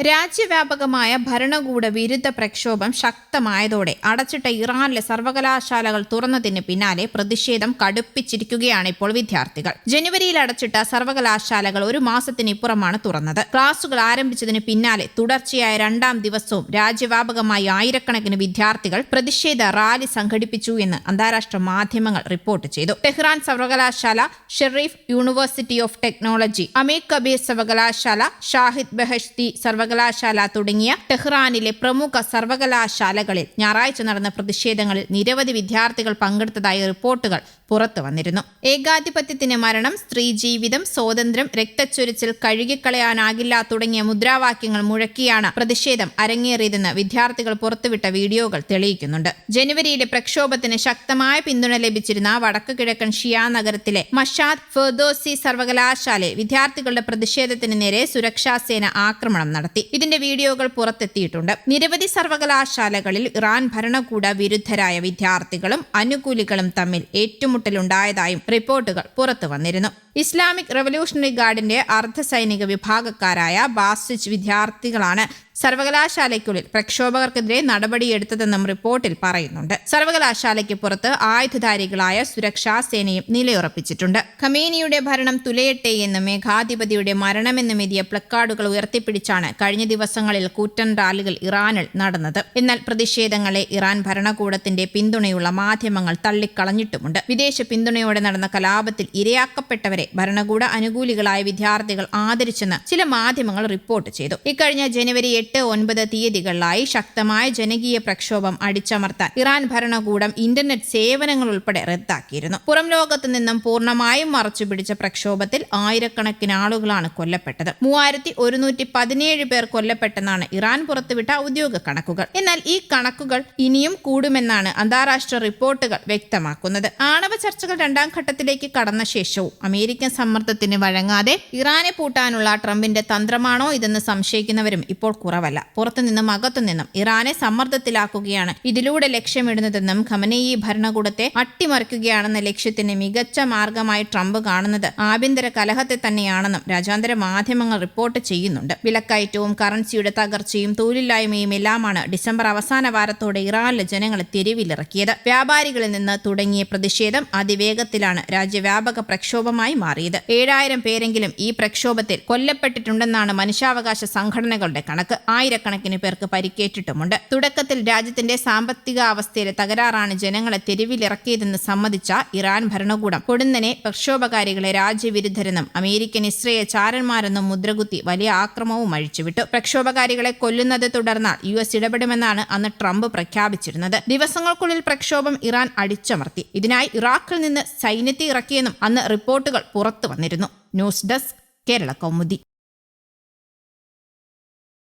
രാജ്യവ്യാപകമായ ഭരണകൂട വിരുദ്ധ പ്രക്ഷോഭം ശക്തമായതോടെ അടച്ചിട്ട ഇറാനിലെ സർവകലാശാലകൾ തുറന്നതിന് പിന്നാലെ പ്രതിഷേധം കടുപ്പിച്ചിരിക്കുകയാണ് ഇപ്പോൾ വിദ്യാർത്ഥികൾ. ജനുവരിയിൽ അടച്ചിട്ട സർവകലാശാലകൾ ഒരു മാസത്തിനിപ്പുറമാണ് തുറന്നത്. ക്ലാസുകൾ ആരംഭിച്ചതിന് പിന്നാലെ തുടർച്ചയായ രണ്ടാം ദിവസവും രാജ്യവ്യാപകമായി ആയിരക്കണക്കിന് വിദ്യാർത്ഥികൾ പ്രതിഷേധ റാലി സംഘടിപ്പിച്ചു എന്ന് അന്താരാഷ്ട്ര മാധ്യമങ്ങൾ റിപ്പോർട്ട് ചെയ്തു. ടെഹ്റാൻ സർവകലാശാല, ഷെറീഫ് യൂണിവേഴ്സിറ്റി ഓഫ് ടെക്നോളജി, അമീർ കബീർ സർവകലാശാല, ഷാഹിദ് ബെഹഷ്തി സർവകലാശാല തുടങ്ങിയ ടെഹ്റാനിലെ പ്രമുഖ സർവകലാശാലകളിൽ ഞായറാഴ്ച നടന്ന പ്രതിഷേധങ്ങളിൽ നിരവധി വിദ്യാർത്ഥികൾ പങ്കെടുത്തതായി റിപ്പോർട്ടുകൾ പുറത്തു വന്നിരുന്നു. ഏകാധിപത്യത്തിന് മരണം, സ്ത്രീ ജീവിതം, സ്വാതന്ത്ര്യം, രക്തച്ചൊരിച്ചിൽ കഴുകിക്കളയാനാകില്ല തുടങ്ങിയ മുദ്രാവാക്യങ്ങൾ മുഴക്കിയാണ് പ്രതിഷേധം അരങ്ങേറിയതെന്ന് വിദ്യാർത്ഥികൾ പുറത്തുവിട്ട വീഡിയോകൾ തെളിയിക്കുന്നുണ്ട്. ജനുവരിയിലെ പ്രക്ഷോഭത്തിന് ശക്തമായ പിന്തുണ ലഭിച്ചിരുന്ന വടക്കു കിഴക്കൻ ഷിയ നഗരത്തിലെ മഷാദ് ഫെർദോസി സർവകലാശാലയിൽ വിദ്യാർത്ഥികളുടെ പ്രതിഷേധത്തിന് നേരെ സുരക്ഷാ സേന ആക്രമണം നടത്തി. ഇതിന്റെ വീഡിയോകൾ പുറത്തെത്തിയിട്ടുണ്ട്. നിരവധി സർവകലാശാലകളിൽ ഇറാൻ ഭരണകൂട വിരുദ്ധരായ വിദ്യാർത്ഥികളും അനുകൂലികളും തമ്മിൽ ഏറ്റുമുട്ടലുണ്ടായതായും റിപ്പോർട്ടുകൾ പുറത്തു വന്നിരുന്നു. ഇസ്ലാമിക് റവല്യൂഷണറി ഗാർഡിന്റെ അർദ്ധസൈനിക വിഭാഗക്കാരായ ബാസിച്ച് വിദ്യാർത്ഥികളാണ് സർവകലാശാലയ്ക്കുള്ളിൽ പ്രക്ഷോഭകർക്കെതിരെ നടപടിയെടുത്തതെന്നും റിപ്പോർട്ടിൽ പറയുന്നുണ്ട്. സർവകലാശാലയ്ക്ക് പുറത്ത് ആയുധധാരികളായ സുരക്ഷാ സേനയും നിലയുറപ്പിച്ചിട്ടുണ്ട്. ഖമേനിയുടെ ഭരണം തുലയട്ടെ എന്നും ഏകാധിപതിയുടെ മരണമെന്നും എഴുതിയ പ്ലക്കാർഡുകൾ ഉയർത്തിപ്പിടിച്ചാണ് കഴിഞ്ഞ ദിവസങ്ങളിൽ കൂറ്റൻ റാലികൾ ഇറാനിൽ നടന്നത്. എന്നാൽ പ്രതിഷേധങ്ങളെ ഇറാൻ ഭരണകൂടത്തിന്റെ പിന്തുണയുള്ള മാധ്യമങ്ങൾ തള്ളിക്കളഞ്ഞിട്ടുമുണ്ട്. വിദേശ പിന്തുണയോടെ നടന്ന കലാപത്തിൽ ഇരയാക്കപ്പെട്ടവരെ ഭരണകൂട അനുകൂലികളായ വിദ്യാർത്ഥികൾ ആദരിച്ചെന്ന് ചില മാധ്യമങ്ങൾ റിപ്പോർട്ട് ചെയ്തു. ഇക്കഴിഞ്ഞ ജനുവരി 8-9 തീയതികളിലായി ശക്തമായ ജനകീയ പ്രക്ഷോഭം അടിച്ചമർത്താൻ ഇറാൻ ഭരണകൂടം ഇന്റർനെറ്റ് സേവനങ്ങൾ ഉൾപ്പെടെ റദ്ദാക്കിയിരുന്നു. പുറം ലോകത്തു നിന്നും പൂർണ്ണമായും മറച്ചുപിടിച്ച പ്രക്ഷോഭത്തിൽ ആയിരക്കണക്കിന് ആളുകളാണ് കൊല്ലപ്പെട്ടത്. 3117 പേർ കൊല്ലപ്പെട്ടെന്നാണ് ഇറാൻ പുറത്തുവിട്ട ഔദ്യോഗിക കണക്കുകൾ. എന്നാൽ ഈ കണക്കുകൾ ഇനിയും കൂടുമെന്നാണ് അന്താരാഷ്ട്ര റിപ്പോർട്ടുകൾ വ്യക്തമാക്കുന്നത്. ആണവ ചർച്ചകൾ രണ്ടാം ഘട്ടത്തിലേക്ക് കടന്ന ശേഷവും അമേരിക്കൻ സമ്മർദ്ദത്തിന് വഴങ്ങാതെ ഇറാനെ പൂട്ടാനുള്ള ട്രംപിന്റെ തന്ത്രമാണോ ഇതെന്ന് സംശയിക്കുന്നവരും ഇപ്പോൾ കുറവല്ല. പുറത്തുനിന്നും അകത്തുനിന്നും ഇറാനെ സമ്മർദ്ദത്തിലാക്കുകയാണ് ഇതിലൂടെ ലക്ഷ്യമിടുന്നതെന്നും ഖമനേയി ഭരണകൂടത്തെ അട്ടിമറിക്കുകയാണെന്ന ലക്ഷ്യത്തിന് മികച്ച മാർഗമായി ട്രംപ് കാണുന്നത് ആഭ്യന്തര കലഹത്തെ തന്നെയാണെന്നും രാജ്യാന്തര മാധ്യമങ്ങൾ റിപ്പോർട്ട് ചെയ്യുന്നുണ്ട്. വിലക്കയറ്റവും കറൻസിയുടെ തകർച്ചയും തൊഴിലില്ലായ്മയും എല്ലാമാണ് ഡിസംബർ അവസാന വാരത്തോടെ ഇറാനിലെ ജനങ്ങളെ തെരുവിലിറക്കിയത്. വ്യാപാരികളിൽ നിന്ന് തുടങ്ങിയ പ്രതിഷേധം അതിവേഗത്തിലാണ് രാജ്യവ്യാപക പ്രക്ഷോഭമായി മാറിയത്. 7000 പേരെങ്കിലും ഈ പ്രക്ഷോഭത്തിൽ കൊല്ലപ്പെട്ടിട്ടുണ്ടെന്നാണ് മനുഷ്യാവകാശ സംഘടനകളുടെ കണക്ക്. ആയിരക്കണക്കിന് പേർക്ക് പരിക്കേറ്റിട്ടുമുണ്ട്. തുടക്കത്തിൽ രാജ്യത്തിന്റെ സാമ്പത്തിക അവസ്ഥയിലെ തകരാറാണ് ജനങ്ങളെ തെരുവിലിറക്കിയതെന്ന് സമ്മതിച്ച ഇറാൻ ഭരണകൂടം പൊടുന്നനെ പ്രക്ഷോഭകാരികളെ രാജ്യവിരുദ്ധരെന്നും അമേരിക്കൻ ഇസ്രയേൽ ചാരന്മാരെന്നും മുദ്രകുത്തി വലിയ ആക്രമണവും അഴിച്ചുവിട്ടു. പ്രക്ഷോഭകാരികളെ കൊല്ലുന്നത് തുടർന്നാൽ US ഇടപെടുമെന്നാണ് അന്ന് ട്രംപ് പ്രഖ്യാപിച്ചിരുന്നത്. ദിവസങ്ങൾക്കുള്ളിൽ പ്രക്ഷോഭം ഇറാൻ അടിച്ചമർത്തി. ഇതിനായി ഇറാഖിൽ നിന്ന് സൈന്യത്തെ ഇറക്കിയെന്നും അന്ന് റിപ്പോർട്ടുകൾ പുറത്തു വന്നിരുന്നു. News desk, Kerala Kaumudi.